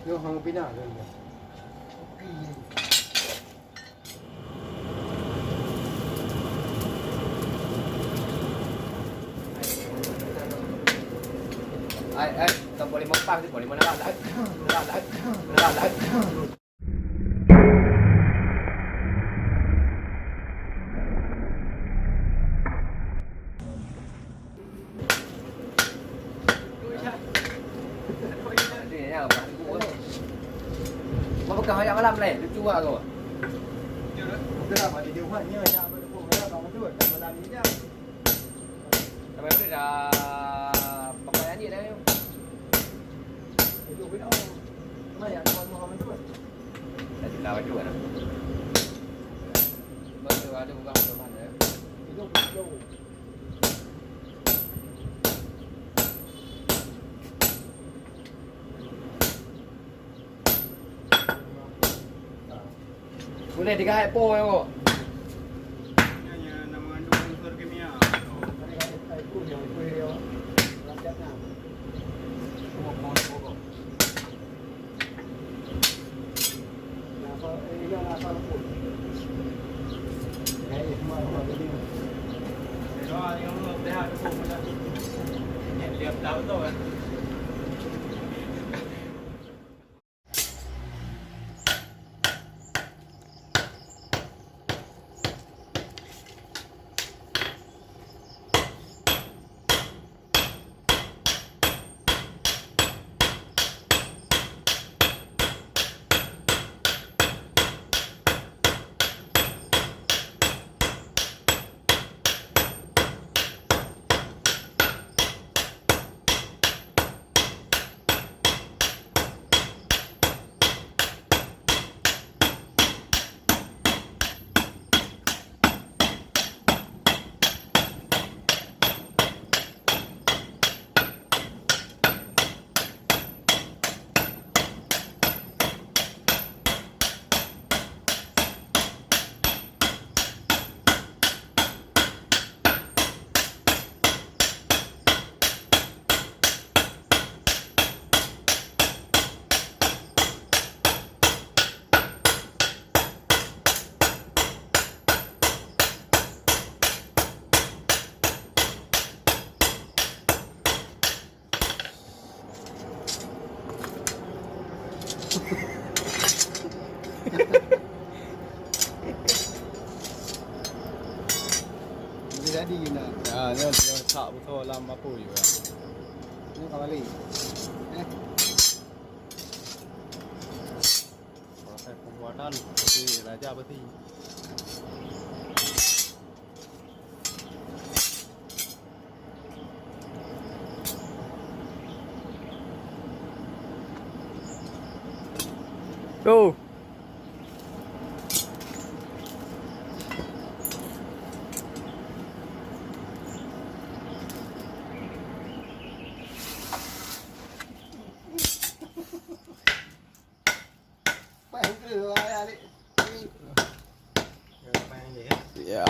Vô hàng pin nào rồi nhỉ? Tak boleh mempang tu, boleh menerak dah. Menerak dah. Mau pegang ayam malam lain, lucu lah kau. Tức là phải điều khoản như là nhà bây giờ cũng là có tuổi mà làm gì nhá. Sampai boleh dah pakaian ni dah. Itu biết đâu. Mày à con mau tuổi. Dah sudah baju dah. Betul ada bukan betul mana. Itu đâu. Boleh digahit po yo. Nya mengandung unsur kimia. Itu yang itu dia. Lanjutnya. Semua mau pokok. Apa ini apa pun. Ini semua apa ini. Đó thì ông để hai cái vùng này. Liệp đầu rồi. Jadi gina. Ya, ni dia tak betul dalam apa juga. Ini kembali. Proses pembuatan seperti raja besi. Tu. Ya.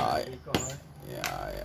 Ya, ya.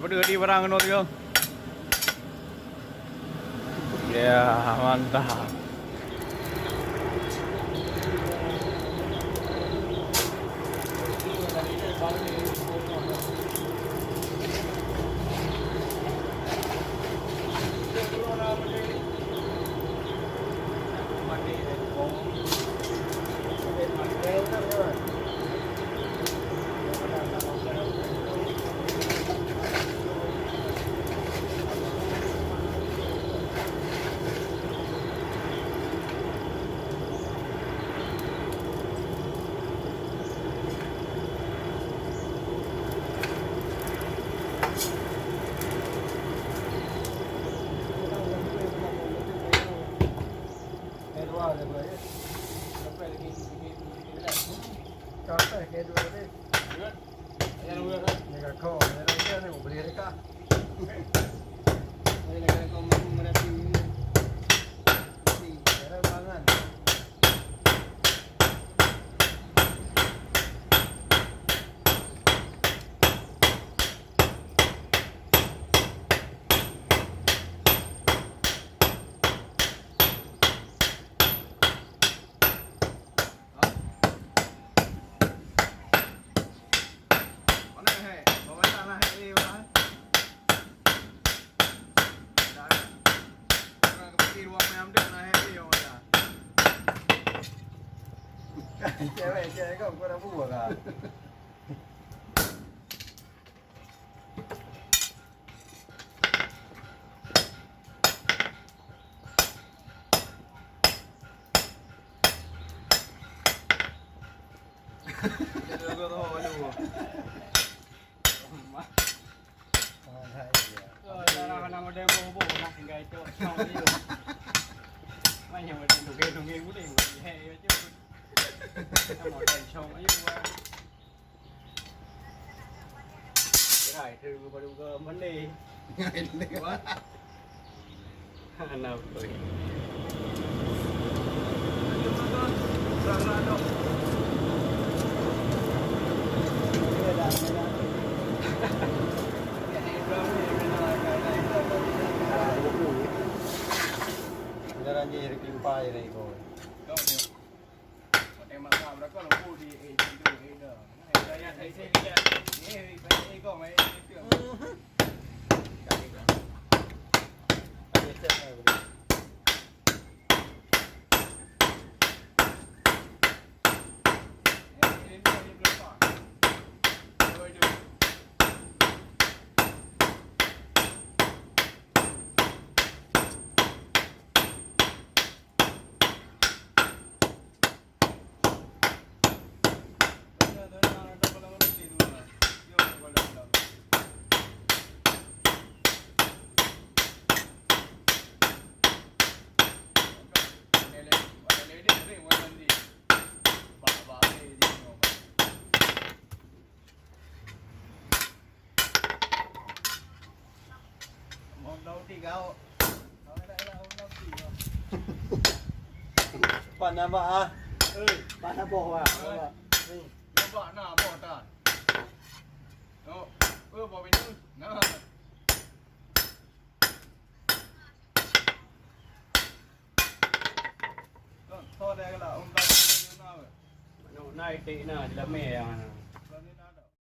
Pada di barang no tu. Ya, mantap. Café che due lì. Nega come, era che ne ubriere ca. Đây là cái con mà đã thì era mangan. Che có ancora buona. Nama dia bobo nak tinggal itu. Macam macam tu putih. Hei, macam. Một đèn trông ấy qua cái này từ vào đúng cơ vấn đề quá nào rồi Era niente più un paio di voi. em mà làm nó có là mua đi thì được thì được đây nha thấy xe kia thì phải có mấy tưởng Bạn nào vợ? Bạn nào bộ à? nó vợ nào bỏ tàn đó bỏ bên nước nó thôi đây là ông ta nó này tí nào là mẹ